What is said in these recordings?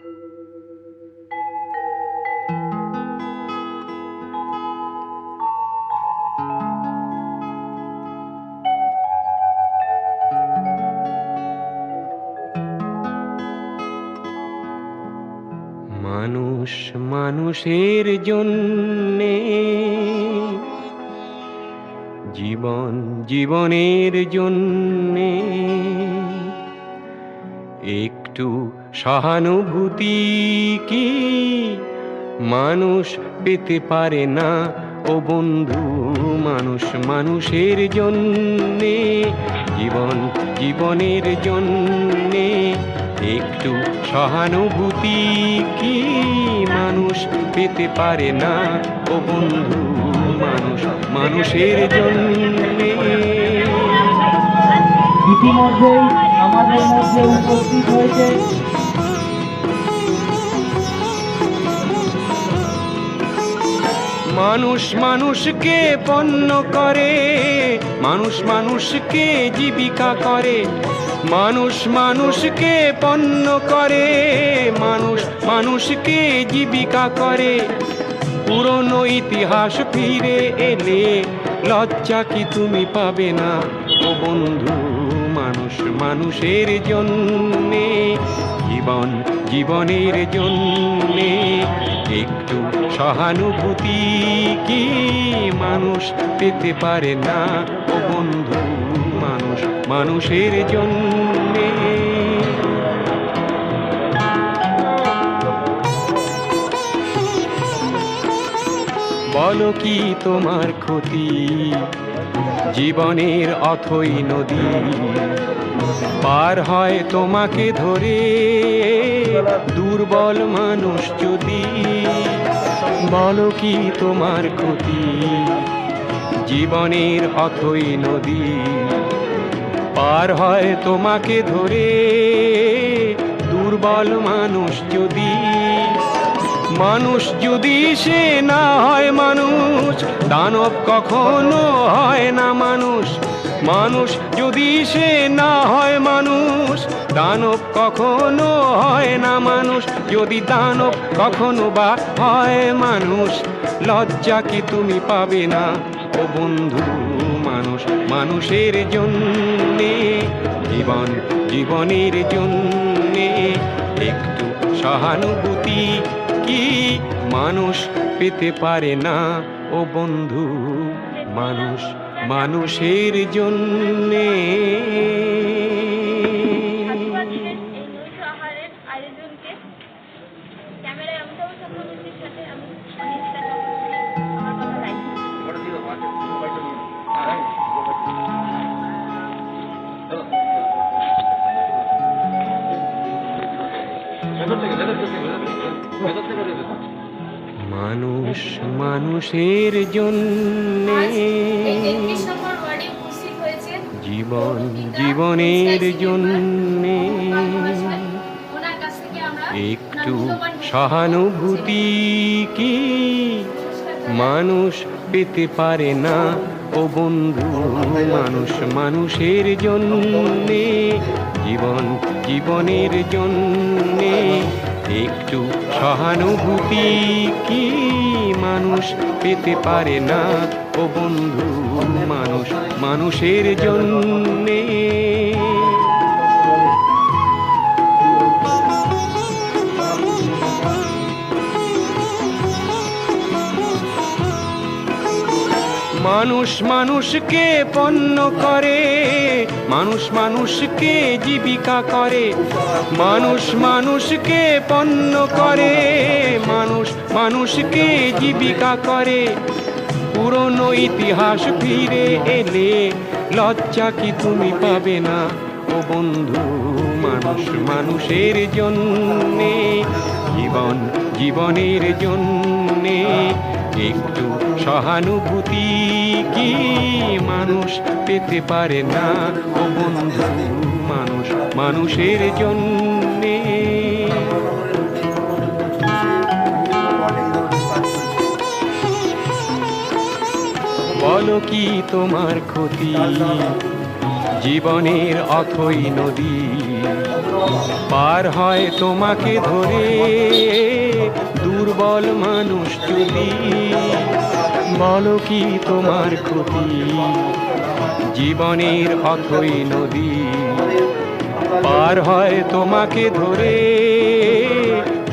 মানুষ মানুষের জন্যে, জীবন জীবনের জন্যে একটু সহানুভূতি কি মানুষ পেতে পারে না ও বন্ধু? মানুষ মানুষের জন্যে, জীবন জীবনের জন্যে একটু সহানুভূতি কি মানুষ পেতে পারে না ও বন্ধু? মানুষ মানুষের জন্যে। ইতিমধ্যেই আমাদের মধ্যে উপস্থিত হয়েছে মানুষ মানুষকে পণ্য করে, মানুষ মানুষকে জীবিকা করে, মানুষ মানুষকে পণ্য করে, মানুষ মানুষকে জীবিকা করে। পুরনো ইতিহাস ফিরে এলে লজ্জা কি তুমি পাবে না ও বন্ধু? মানুষ মানুষের জন্যে, জীবন জীবনের জন্যে একটু সহানুভূতি কি মানুষ পেতে পারে না ও বন্ধু? মানুষ মানুষের জন্যে। বলো কি তোমার ক্ষতি? জীবনের অথই নদী পার হয় তোমাকে ধরে দুর্বল মানুষ যদি। বলো কি তোমার ক্ষতি? জীবনের অথই নদী পার হয় তোমাকে ধরে দুর্বল মানুষ যদি। মানুষ যদি সে না হয় মানুষ, দানব কখনো হয় না মানুষ। মানুষ যদি সে না হয় মানুষ, দানব কখনো হয় না মানুষ। যদি দানব কখনো বা হয় মানুষ, লজ্জা কি তুমি পাবে না ও বন্ধু? মানুষ মানুষের জন্যে, জীবন জীবনের জন্যে একটু সহানুভূতি কি মানুষ পেতে পারে না ও বন্ধু? মানুষ মানুষের জন্যে। মানুষ মানুষের জন্যে, জীবন জীবনের জন্যে একটু সহানুভূতি কি মানুষ পেতে পারে না ও বন্ধু? মানুষ মানুষের জন্যে, জীবন জীবনের জন্যে একটু সহানুভূতি কি মানুষ পেতে পারে না ও বন্ধু? মানুষ মানুষের জন্যে। মানুষ মানুষকে পণ্য করে, মানুষ মানুষকে জীবিকা করে, মানুষ মানুষকে পণ্য করে, মানুষ মানুষকে জীবিকা করে। পুরনো ইতিহাস ফিরে এলে লজ্জা কি তুমি পাবে না ও বন্ধু? মানুষ মানুষের জন্যে, জীবন জীবনের জন্যে একটু সহানুভূতি কি মানুষ পেতে পারে না ও বন্ধু? মানুষ মানুষের জন্যে। বলো কি তোমার ক্ষতি? জীবনের অথই নদী পার হয় তোমাকে ধরে দুর্বল মানুষ যদি, বলো কি তোমার ক্ষতি জীবনের অথই নদী। পার হয় তোমাকে ধরে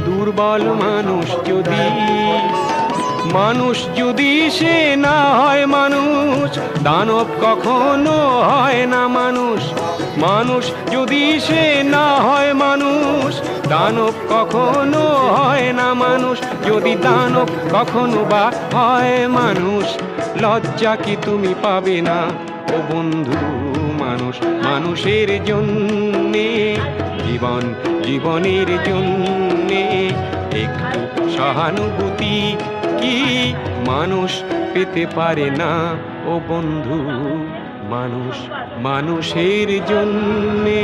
দুর্বল মানুষ যদি, মানুষ যদি সে না হয় মানুষ, দানব কখনো হয় না মানুষ। মানুষ যদি সে না হয় মানুষ, দানব কখনো হয় না মানুষ। যদি দানব কখনো বা হয় মানুষ, লজ্জা কি তুমি পাবে না ও বন্ধু? মানুষ মানুষের জন্যে, জীবন জীবনের জন্যে একটু সহানুভূতি কি মানুষ পেতে পারে না ও বন্ধু? মানুষ মানুষের জন্যে।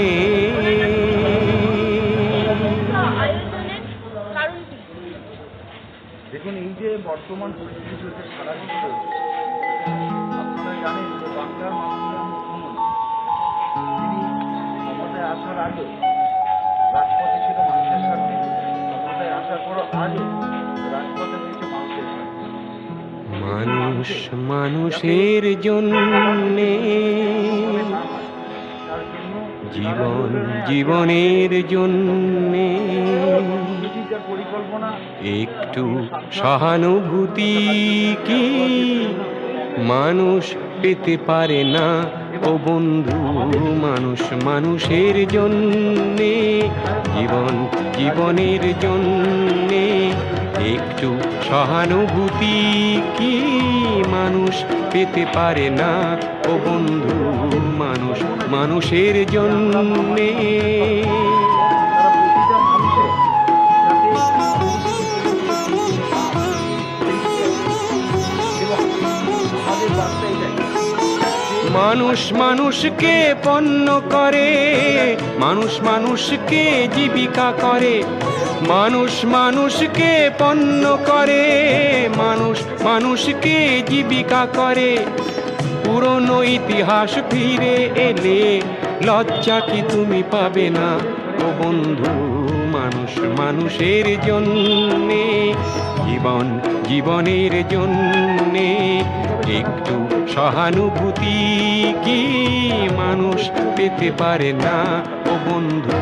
দেখুন, এই যে বর্তমান পরিস্থিতি চলছে সারা বিশ্বে, আপনারা জানেন যে বাংলার মাননীয় মুখ্যমন্ত্রী তিনি ক্ষমতায় আসার আগে রাজপথে ছিল মানুষের স্বার্থে, ক্ষমতায় আসার পর আজও রাজপথে রয়েছে মানুষের স্বার্থে। মানুষ মানুষের জন্যে, জীবন জীবনের জন্যে পরিকল্পনা একটু সহানুভূতি কি মানুষ পেতে পারে না ও বন্ধু? মানুষ মানুষের জন্যে, জীবন জীবনের জন্যে একটু সহানুভূতি কি মানুষ পেতে পারে না ও বন্ধু? মানুষ মানুষের জন্যে। মানুষ মানুষকে পণ্য করে, মানুষ মানুষকে জীবিকা করে। মানুষ মানুষকে পণ্য করে, মানুষ মানুষকে জীবিকা করে। পুরনো ইতিহাস ফিরে এলে লজ্জা কি তুমি পাবে না ও বন্ধু? মানুষ মানুষের জন্যে, জীবন জীবনের জন্যে একটু সহানুভূতি কি মানুষ পেতে পারে না ও বন্ধু?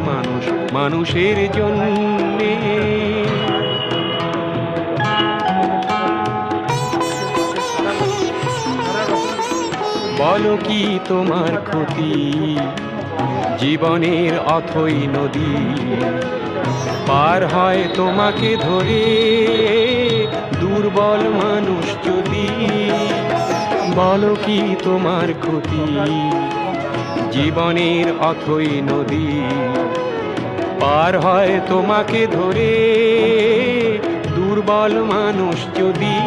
মানুষ মানুষের জন্যে। বলো কি তোমার ক্ষতি জীবনের অথই নদী? পার হয় তোমাকে ধরে দুর্বল মানুষ যদি, বলো কি তোমার ক্ষতি জীবনের অথই নদী? পার হয় তোমাকে ধরে দুর্বল মানুষ যদি,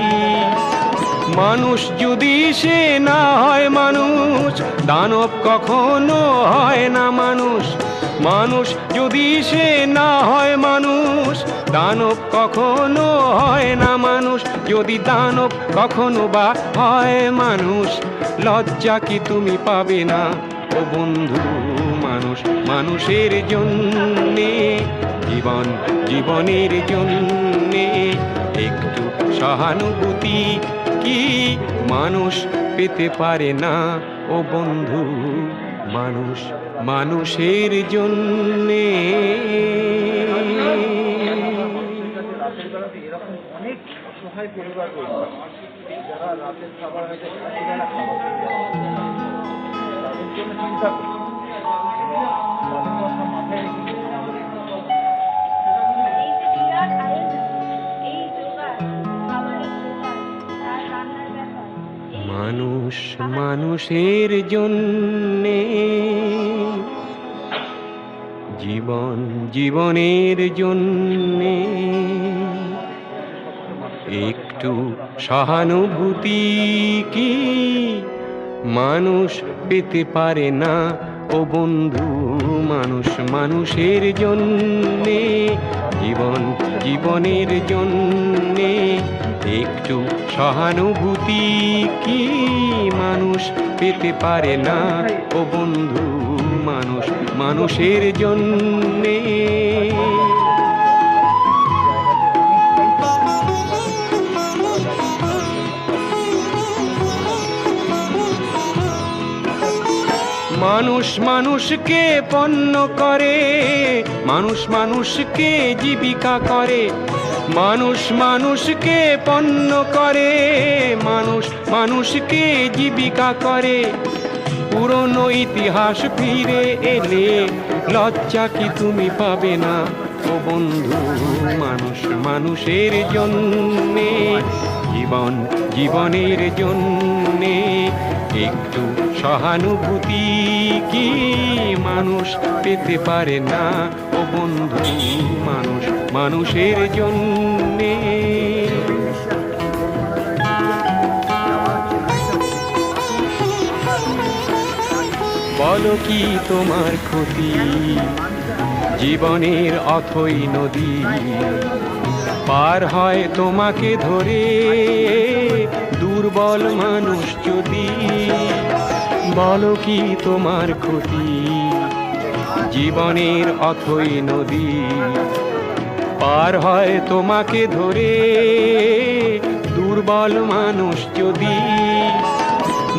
মানুষ যদি সে না হয় মানুষ, দানব কখনো হয় না মানুষ। মানুষ যদি সে না হয় মানুষ, দানব কখনো হয় না মানুষ। যদি দানব কখনো বা হয় মানুষ, লজ্জা কি তুমি পাবে না ও বন্ধু? মানুষ মানুষের জন্যে, জীবন জীবনের জন্যে একটু সহানুভূতি কি মানুষ পেতে পারে না ও বন্ধু? মানুষ মানুষের জন্যে। রাতের বেলাতে এরকম অনেক অসহায় পরিবার রয়েছে যারা রাতের খাবার হয়তো রাত্রিবেলা খাবার পেয়ে যাচ্ছে, তাদের জন্য চিন্তা করছি। তাদের কথা মাথায় রেখে মানুষ মানুষের জন্যে, জীবন জীবনের জন্যে একটু সহানুভূতি কি মানুষ পেতে পারে না ও বন্ধু? মানুষ মানুষের জন্যে, জীবন জীবনের জন্যে একটু সহানুভূতি কি মানুষ পেতে পারে না ও বন্ধু? মানুষ মানুষের জন্যে। মানুষ মানুষকে পণ্য করে, মানুষ মানুষকে জীবিকা করে, মানুষ মানুষকে পণ্য করে, মানুষ মানুষকে জীবিকা করে। পুরনো ইতিহাস ফিরে এলে লজ্জা কি তুমি পাবে না ও বন্ধু? মানুষ মানুষের জন্যে, জীবন জীবনের জন্যে একটু সহানুভূতি কি মানুষ পেতে পারে না ও বন্ধু? মানুষ মানুষের জন্যে। বলো কি তোমার ক্ষতি? জীবনের অথই নদী পার হয় তোমাকে ধরে দুর্বল মানুষ যদি। বলো কি তোমার ক্ষতি? জীবনের অথই নদী পার হয় তোমাকে ধরে দুর্বল মানুষ যদি।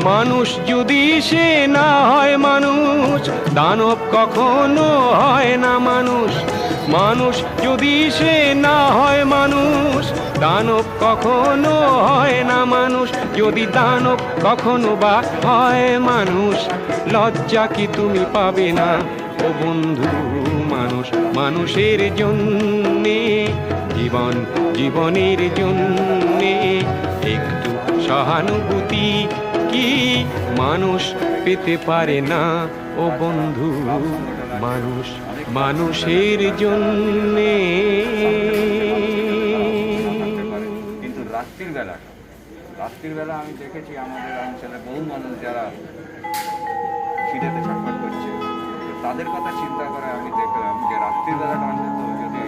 মানুষ যদি সে না হয় মানুষ, দানব কখনো হয় না মানুষ। মানুষ যদি সে না হয় মানুষ, দানব কখনো হয় না মানুষ। যদি দানব কখনো বা হয় মানুষ, লজ্জা কি তুমি পাবে না ও বন্ধু? মানুষ মানুষের জন্যে, জীবন জীবনের জন্যে একটু সহানুভূতি কি মানুষ পেতে পারে না ও বন্ধু? মানুষ মানুষের জন্যে। কিন্তু রাত্রির বেলা আমি দেখেছি আমাদের অঞ্চলে বহু মানুষ যারা খিদেতে ছটফট করছে, তাদের কথা চিন্তা করে আমি দেখলাম যে রাত্রির বেলাটা অন্তত যদি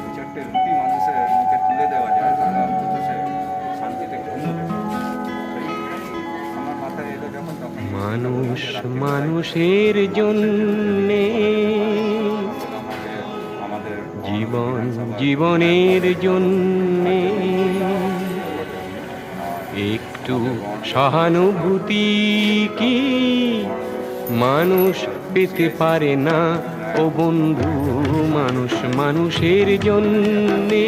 দু চারটে রুটি মানুষের মুখে তুলে দেওয়া যায়, তাহলে অন্তত সে শান্তিতে ঘুমোবে। আমার মাথায় এলো যখন, তখন মানুষ মানুষের জন্যে, আমাদের জীবন জীবনের জন্যে একটু সহানুভূতি কি মানুষ পেতে পারে না ও বন্ধু? মানুষ মানুষের জন্যে,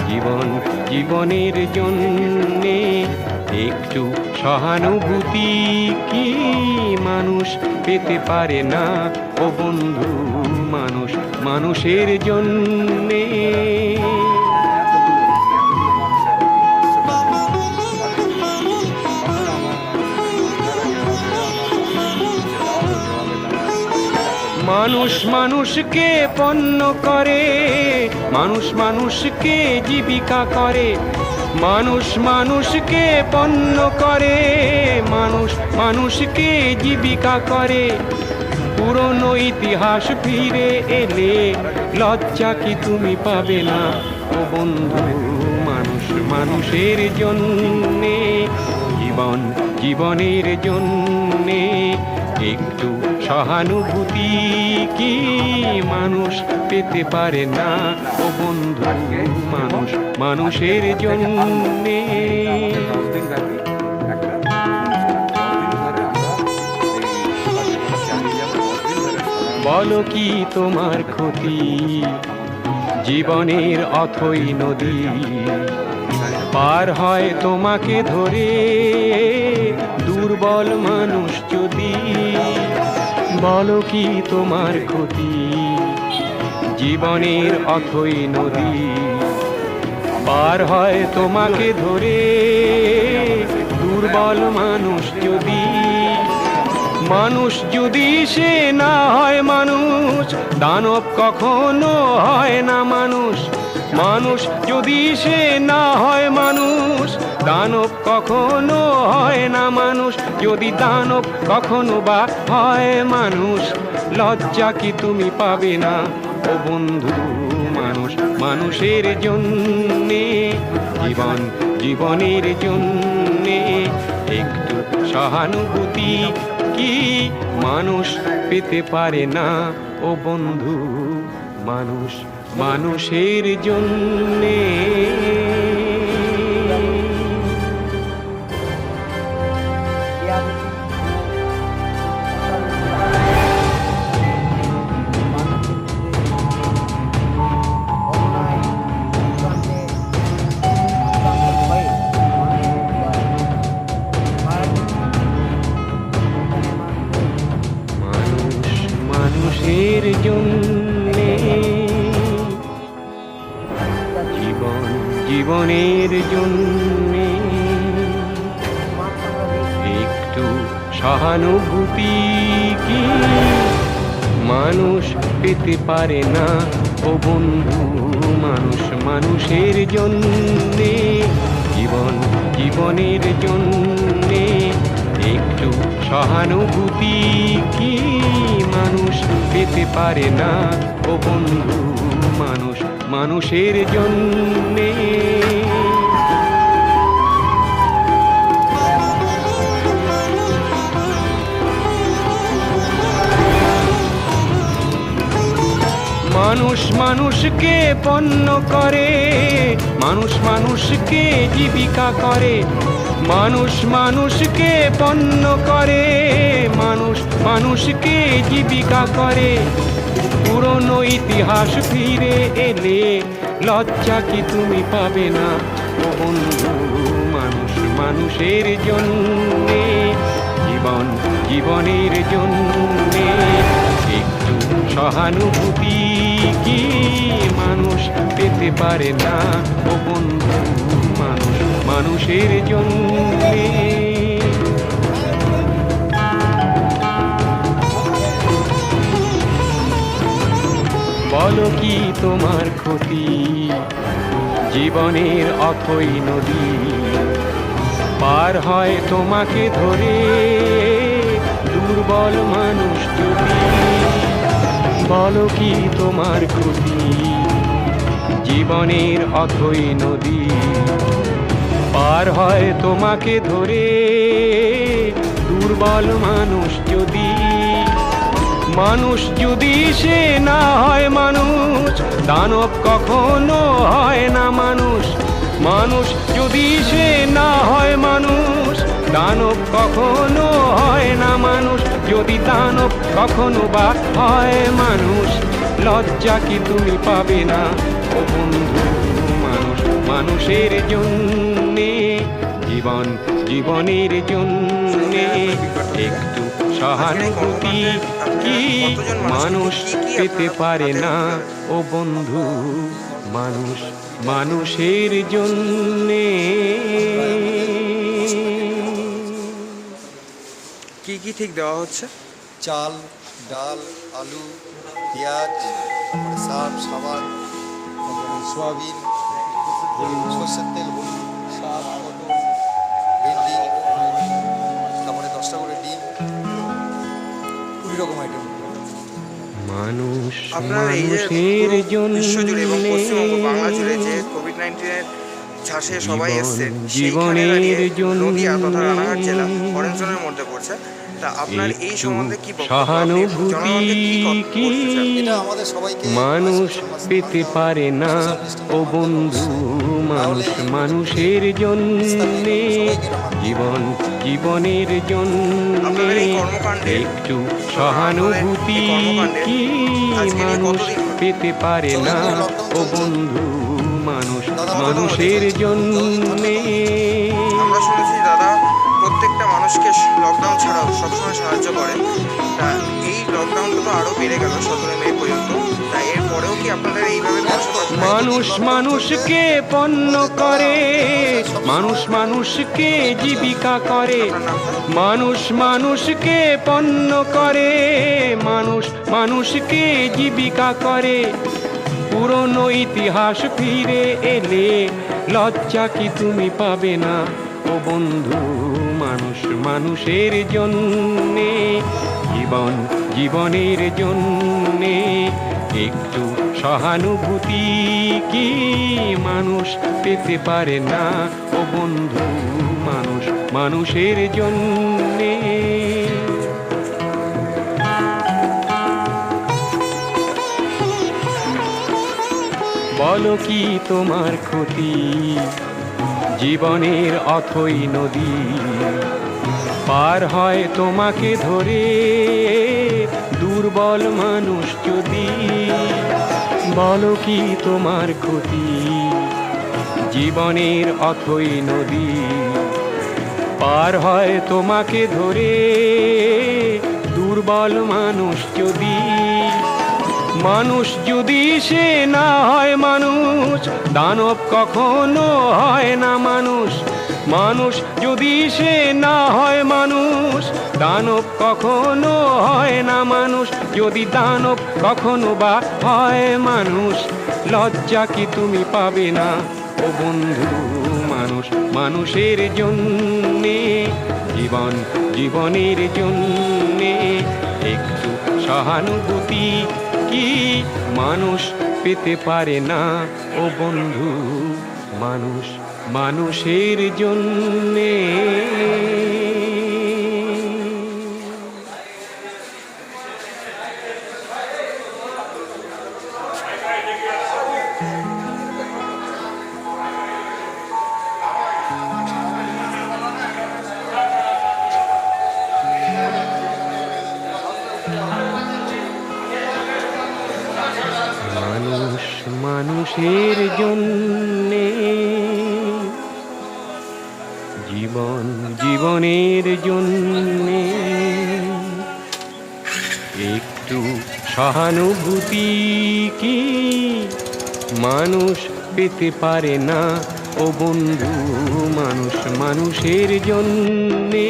জীবন জীবনের জন্যে একটু সহানুভূতি কি মানুষ পেতে পারে না ও বন্ধু? মানুষ মানুষের জন্যে। মানুষ মানুষকে পণ্য করে, মানুষ মানুষকে জীবিকা করে, মানুষ মানুষকে পণ্য করে, মানুষ মানুষকে জীবিকা করে। পুরনো ইতিহাস ফিরে এলে লজ্জা কি তুমি পাবে না ও বন্ধু? মানুষ মানুষের জন্যে, জীবন জীবনের জন্যে একটু সহানুভূতি কি মানুষ পেতে পারে না ও বন্ধু? মানুষ মানুষের জন্যে। বলো কি তোমার ক্ষতি? জীবনের অথই নদী পার হয় তোমাকে ধরে দুর্বল মানুষ যদি। বলো কি তোমার ক্ষতি? জীবনের অথই নদী পার হয় তোমাকে ধরে দুর্বল মানুষ যদি। মানুষ যদি সে না হয় মানুষ, দানব কখনো হয় না মানুষ। মানুষ যদি সে না হয় মানুষ, দানব কখনো হয় না মানুষ। যদি দানব কখনো বা হয় মানুষ, লজ্জা কি তুমি পাবে না ও বন্ধু? মানুষ মানুষের জন্যে, জীবন জীবনের জন্যে একটু সহানুভূতি কি মানুষ পেতে পারে না ও বন্ধু, মানুষ মানুষের জন্যে। মানুষ মানুষের জন্যে, জীবন জীবনের জন্যে, একটু সহানুভূতি কি মানুষ পেতে পারে না ও বন্ধু, মানুষ মানুষের জন্যে, জীবন জীবনের জন্যে, একটু সহানুভূতি কি মানুষ পেতে পারে না ও বন্ধু, মানুষ মানুষের জন্যে। মানুষ মানুষকে পণ্য করে, মানুষ মানুষকে জীবিকা করে, মানুষ মানুষকে পণ্য করে, মানুষ মানুষকে জীবিকা করে। পুরনো ইতিহাস ফিরে এলে লজ্জা কি তুমি পাবে না ও বন্ধু, মানুষ মানুষের জন্যে, জীবন জীবনের জন্যে, একটু সহানুভূতি কি মানুষ পেতে পারে না ও বন্ধু, মানুষ মানুষের জন্যে। বলো কি তোমার ক্ষতি, জীবনের অথই নদী পার হয় তোমাকে ধরে দুর্বল মানুষ যদি। বলো কি তোমার ক্ষতি, জীবনের অথই নদী পার হয় তোমাকে ধরে দুর্বল মানুষ যদি। মানুষ যদি সে না হয় মানুষ, দানব কখনো হয় না মানুষ। মানুষ যদি সে না হয় মানুষ, দানব কখনো হয় না মানুষ। যদি দানব কখনো বা হয় মানুষ, লজ্জা কি তুমি পাবে না ও বন্ধু, মানুষ মানুষের জন্যে, জীবন জীবনের জন্যে, একটু সহানুভূতি কি মানুষ পেতে পারে না ও বন্ধু, মানুষ মানুষের জন্যে। কি কি ঠিক দেওয়া হচ্ছে? চাল, ডাল, আলু, পেঁয়াজ, তারপরে সার্ফ, সাবান, তারপরে সয়াবিন, সর্ষের তেল, হলুদ, শাক, পটল, ভেন্ডি, তারপরে 10টা করে ডিম, 20 রকম আইটেম। মানুষ আপনার এই যে মানুষের জন্য, বিশ্বজুড়ে এবং পশ্চিমবঙ্গ বাংলা জুড়ে যে কোভিড-19 ঝাঁসে সবাই এসছে, সেইখানে দাঁড়িয়ে নদীয়া তথা রানাঘাট জেলা অরেঞ্জ জোনের মধ্যে পড়ছে। তা আপনার এই সম্বন্ধে কি বক্তব্য? সহানুভূতি কি এটা আমাদের সবাইকে মানুষ পেতে পারে না ও বন্ধু, মানুষ মানুষের জন্যে, জীবন জীবনের জন্যে, একটু সহানুভূতি কি মানুষ পেতে পারে না ও বন্ধু, মানুষ মানুষের জন্যে। আমরা শুনেছি দাদা প্রত্যেকটা মানুষকে লকডাউন ছাড়াও সবসময় সাহায্য করেন। তা এই লকডাউনটা তো আরও বেড়ে গেল 17 মে পর্যন্ত। তা এরপরেও কি আপনাদের এইভাবে মানুষ মানুষকে পণ্য করে, মানুষ মানুষকে জীবিকা করে, মানুষ মানুষকে পণ্য করে, মানুষ মানুষকে জীবিকা করে। পুরনো ইতিহাস ফিরে এলে লজ্জা কি তুমি পাবে না ও বন্ধু, মানুষ মানুষের জন্যে, জীবন জীবনের জন্যে, একটু সহানুভূতি কি মানুষ পেতে পারে না ও বন্ধু, মানুষ মানুষের জন্যে। বলো কি তোমার ক্ষতি, জীবনের অথই নদী পার হয় তোমাকে ধরে দুর্বল মানুষ যদি। বলো কি তোমার ক্ষতি, জীবনের অথই নদী পার হয় তোমাকে ধরে দুর্বল মানুষ যদি। মানুষ যদি সে না হয় মানুষ, দানব কখনো হয় না মানুষ। মানুষ যদি সে না হয় মানুষ, দানব কখনো হয় না মানুষ। যদি দানব কখনো বা হয় মানুষ, লজ্জা কি তুমি পাবে না ও বন্ধু? মানুষ মানুষের জন্যে, জীবন জীবনের জন্যে একটু সহানুভূতি কি মানুষ পেতে পারে না ও বন্ধু? মানুষ মানুষের জন্যে। মানুষ মানুষের জন্যে, জীবন জীবনের জন্যে একটু সহানুভূতি কি মানুষ পেতে পারে না ও বন্ধু? মানুষ মানুষের জন্যে,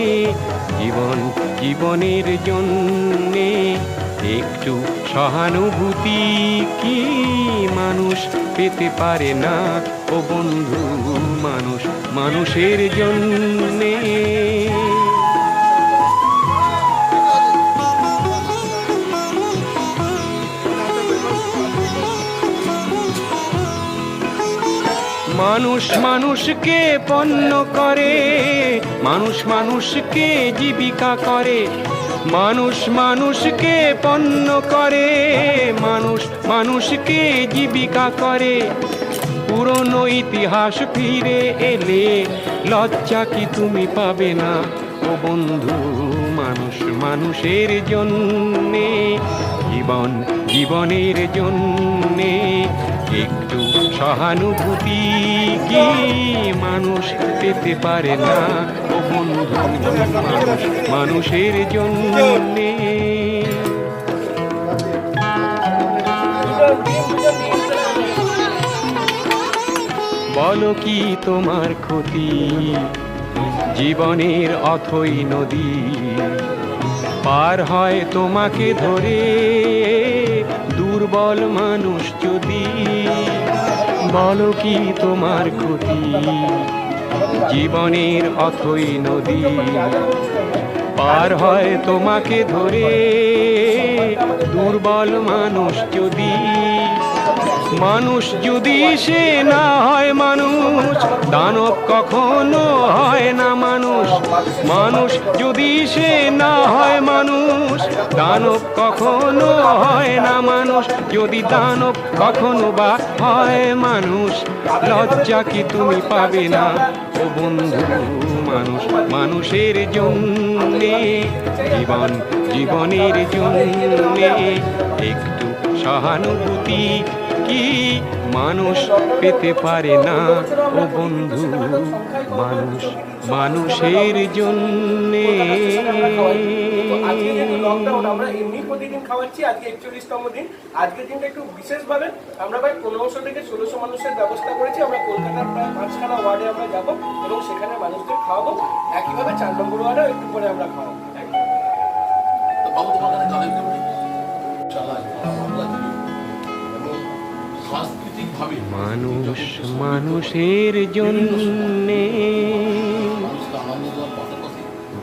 জীবন জীবনের জন্যে একটু সহানুভূতি কি মানুষ পেতে পারে না ও বন্ধু? মানুষ মানুষের জন্যে। মানুষ মানুষকে পণ্য করে, মানুষ মানুষকে জীবিকা করে। মানুষ মানুষকে পণ্য করে, মানুষ মানুষকে জীবিকা করে। পুরনো ইতিহাস ফিরে এলে লজ্জা কি তুমি পাবে না ও বন্ধু? মানুষ মানুষের জন্যে, জীবন জীবনের জন্যে একটু সহানুভূতি কি মানুষ পেতে পারে না ও বন্ধু? মানুষ মানুষের জন্যে। বলো কি তোমার ক্ষতি, জীবনের অথই নদী পার হয় তোমাকে ধরে দুর্বল মানুষ যদি। বলো কি তোমার ক্ষতি, জীবনের অথই নদী পার হয় তোমাকে ধরে দুর্বল মানুষ যদি। মানুষ যদি সে না হয় মানুষ, দানব কখনো হয় না মানুষ। মানুষ যদি সে না হয় মানুষ, দানব কখনো হয় না মানুষ। যদি দানব কখনো বা হয় মানুষ, লজ্জা কি তুমি পাবে না ও বন্ধু? মানুষ মানুষের জন্যে, জীবন জীবনের জন্যে একটু সহানুভূতি কি মানুষ পেতে পারে না ও বন্ধু? মানুষ মানুষের জন্যে। আমরা এমনি প্রতিদিন খাওয়াচ্ছি, আজকে 41তম দিন। আজকের দিনটা একটু বিশেষভাবে আমরা প্রায় 1500 থেকে 1600 মানুষের ব্যবস্থা করেছি। আমরা কলকাতার প্রায় 5খানা ওয়ার্ডে আমরা যাব এবং সেখানে মানুষদের খাওয়াবো। একইভাবে 4 নম্বর ওয়ার্ডেও একটু পরে আমরা খাওয়াবো। মানুষ মানুষের জন্যে,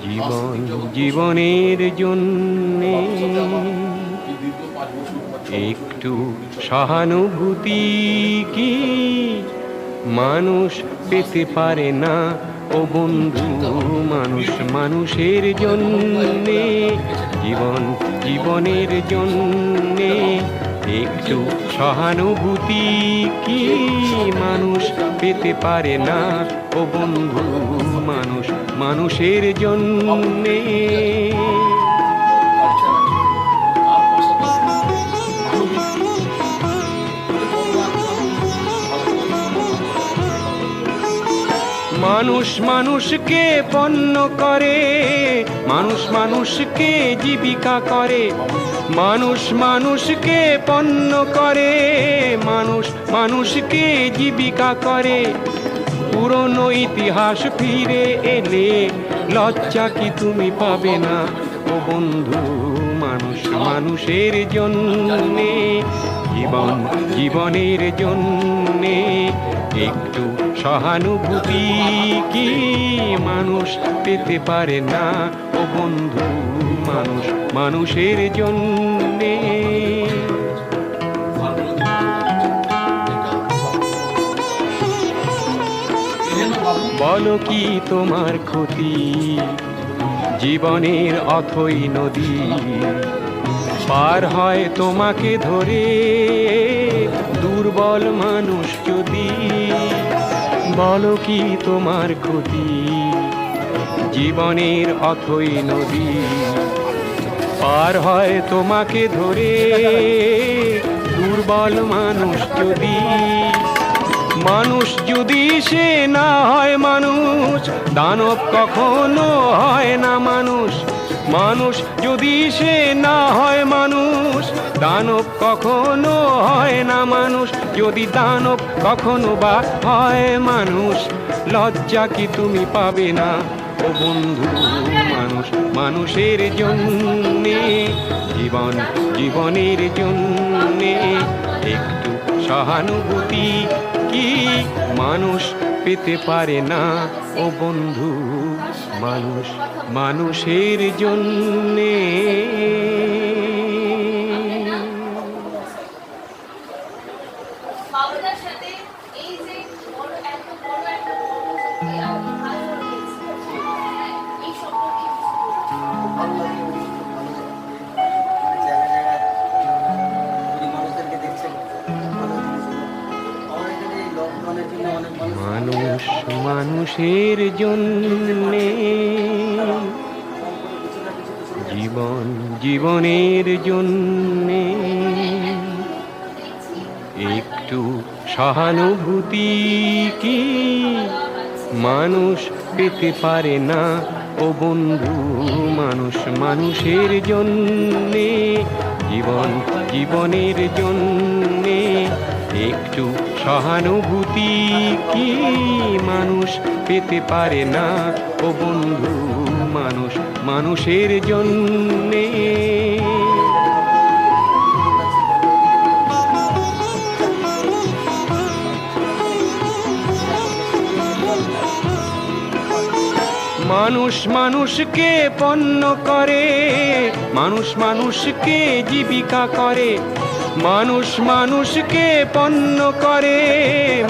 জীবন জীবনের জন্যে একটু সহানুভূতি কি মানুষ পেতে পারে না ও বন্ধু? মানুষ মানুষের জন্যে, জীবন জীবনের জন্যে একটু সহানুভূতি কি মানুষ পেতে পারে না ও বন্ধু, মানুষ মানুষের জন্যে। মানুষ মানুষকে পণ্য করে, মানুষ মানুষকে জীবিকা করে, মানুষ মানুষকে পণ্য করে, মানুষ মানুষকে জীবিকা করে। পুরনো ইতিহাস ফিরে এলে লজ্জা কি তুমি পাবে না ও বন্ধু, মানুষ মানুষের জন্যে, জীবন জীবনের জন্যে। একটু সহানুভূতি কি মানুষ পেতে পারে না ও বন্ধু, মানুষ মানুষের জন্যে। বলো কি তোমার ক্ষতি, জীবনের অথই নদী পার হয় তোমাকে ধরে দুর্বল মানুষ যদি। বলো কি তোমার ক্ষতি, জীবনের অথই নদী পার হয় তোমাকে ধরে দুর্বল মানুষ যদি। মানুষ যদি সে না হয় মানুষ, দানব কখনো হয় না মানুষ। মানুষ যদি সে না হয় মানুষ, দানব কখনো হয় না মানুষ। যদি দানব কখনো বা হয় মানুষ, লজ্জা কি তুমি পাবে না ও বন্ধু, মানুষ মানুষের জন্যে, জীবন জীবনের জন্যে। একটু সহানুভূতি কি মানুষ পেতে পারে না ও বন্ধু, মানুষ মানুষের জন্যে। বাবাদের সাথে এই যে বড় এত বড় একটা এই সম্পর্কে মানুষ মানুষের জন্যে, জীবন জীবনের জন্যে। একটু সহানুভূতি কি মানুষ পেতে পারে না ও বন্ধু, মানুষ মানুষের জন্যে, জীবন জীবনের জন্যে। একটু সহানুভূতি কি মানুষ পেতে পারে না ও বন্ধু, মানুষ মানুষের জন্যে। মানুষ মানুষকে পণ্য করে, মানুষ মানুষকে জীবিকা করে, মানুষ মানুষকে পণ্য করে,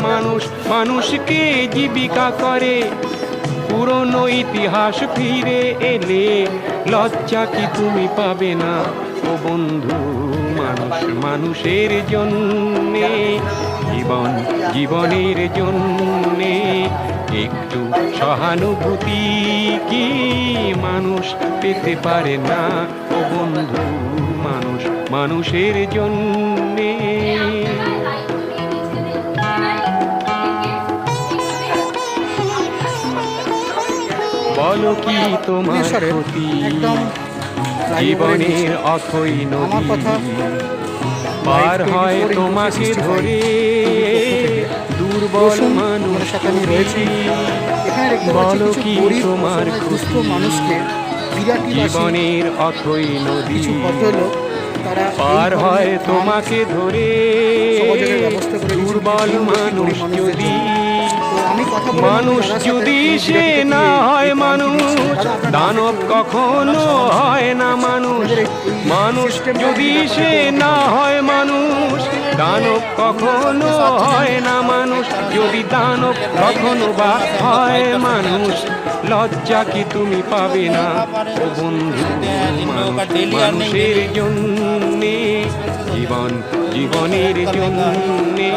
মানুষ মানুষকে জীবিকা করে। পুরনো ইতিহাস ফিরে এলে লজ্জা কি তুমি পাবে না ও বন্ধু, মানুষ মানুষের জন্যে, জীবন জীবনের জন্যে। একটু সহানুভূতি কি মানুষ পেতে পারে না ও বন্ধু, মানুষ মানুষের জন্যে। বলো কি তোমার ক্ষতি, জীবনের অথই নদী পার হয় তোমাকে ধরে দুর্বল মানুষ রয়েছে। বলো কি তোমার ক্ষতি, জীবনের অথই নদী পার হয় তোমাকে ধরে দুর্বল মানুষ যদি। মানুষ যদি সে না হয় মানুষ, দানব কখনো হয় না মানুষ। মানুষ যদি সে না হয় মানুষ, দানব কখনো হয় না মানুষ। যদি দানব কখনো বা হয় মানুষ, লজ্জা কি তুমি পাবে না ও বন্ধু? মানুষের জন্যে জীবন, জীবনের জন্যে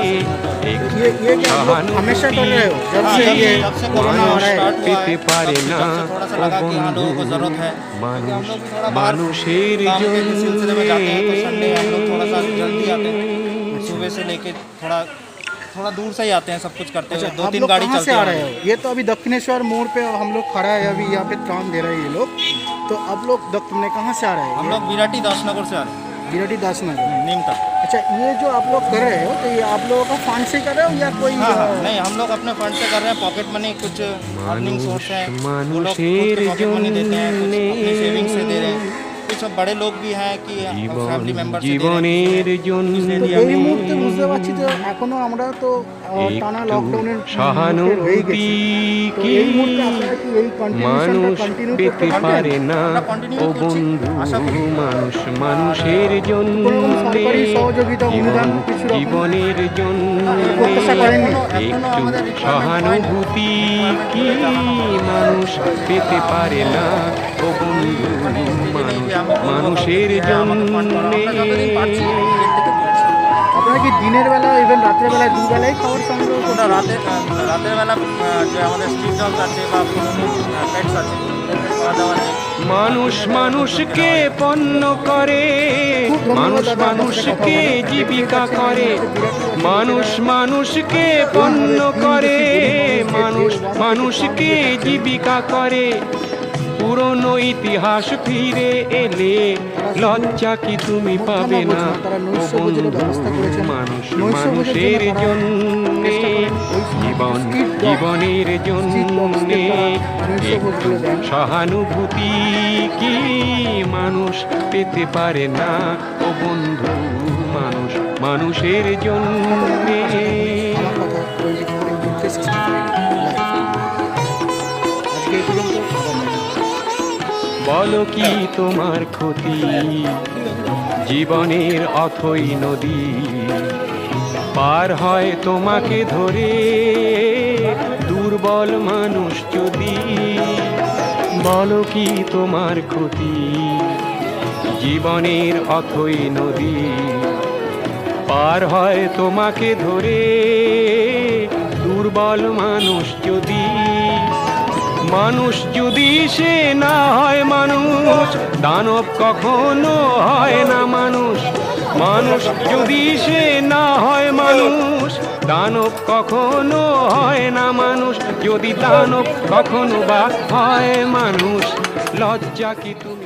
हमेशा कर रहे हो जब से ये कोरोना हो रहा है পেতে পারে না ও বন্ধু। মানুষ মানুষের জন্যে सुबह से लेके थोड़ा दूर से ही आते हैं, सब कुछ करते हैं। दो आप तीन लोग गाड़ी कहाँ चलती से आ है। रहे हो? ये तो अभी दक्षिणेश्वर मोड़ पे हम लोग खड़ा है, अभी यहाँ पे काम दे रहे हैं ये लोग। तो अब लोग तुमने कहाँ से आ रहे हम हैं? लोग विराटी दासनगर से आ रहे बिरटी दास नगर। हैं, नीम तक। अच्छा, ये जो आप लोग कर रहे हो तो ये आप लोगों का फंड से कर रहे हो या कोई हाँ, नहीं, हम लोग अपने फंड से कर रहे हैं। पॉकेट मनी कुछ अर्निंग सोर्स है, वो लोग खुद के पॉकेट मनी देते हैं, कुछ अपनी सेविंग से दे रहे हैं। कुछ बड़े लोग भी हैं कि फैमिली मेंबर से दे रहे জীবনের हैं, জন্য তো এই মুহূর্তে বুঝতে পারছি যে এখনো আমরা তো টানা লকডাউনের রয়ে গেছি। তো এই মুহূর্তে আপনারা কি এই কন্টিনিউশনটা মানুষ কন্টিনিউ পেতে করতে পারে পারবেন? না ও বন্ধু। মানুষ মানুষের জন্য, কোনো রকম সরকারি সহযোগিতা অনুদান কিছু রকম জীবনের জন্য প্রত্যাশা করেননি? একটু সহানুভূতি কি মানুষ পেতে পারে না ও বন্ধু? মানুষ মানুষের জন্যে আপনারা কি দিনের বেলা ইভেন রাত্রের বেলা দুবেলায় খাবার সংগ্রহ ওটা করতে? রাতের বেলা যে আমাদের স্ট্রিট ডগ আছে বা পেটস আছে, খাওয়া দাওয়া নেই। মানুষ মানুষকে পণ্য করে, মানুষ মানুষকে জীবিকা করে। মানুষ মানুষকে পণ্য করে, মানুষ মানুষকে জীবিকা করে। পুরনো ইতিহাস ফিরে এলে লজ্জা কি তুমি পাবে না ও বন্ধু? মানুষ মানুষের জন্যে, জীবন জীবনের জন্যে একটু সহানুভূতি কি মানুষ পেতে পারে না ও বন্ধু? মানুষ মানুষের জন্যে। আমার কথা টোয়েন্টি ফোর ইন্টু সিক্সটি আজকে এই পর্যন্ত। বলো কি তোমার ক্ষতি? জীবনের অথই নদী পার হয় তোমাকে ধরে, দুর্বল মানুষ যদি। বলো কি তোমার ক্ষতি? জীবনের অথই নদী পার হয় তোমাকে ধরে, দুর্বল মানুষ যদি। মানুষ যদি সে না হয় মানুষ, দানব কখনো হয় না মানুষ। মানুষ যদি সে না হয় মানুষ, দানব কখনো হয় না মানুষ। যদি দানব কখনো বা হয় মানুষ, লজ্জা কি তুমি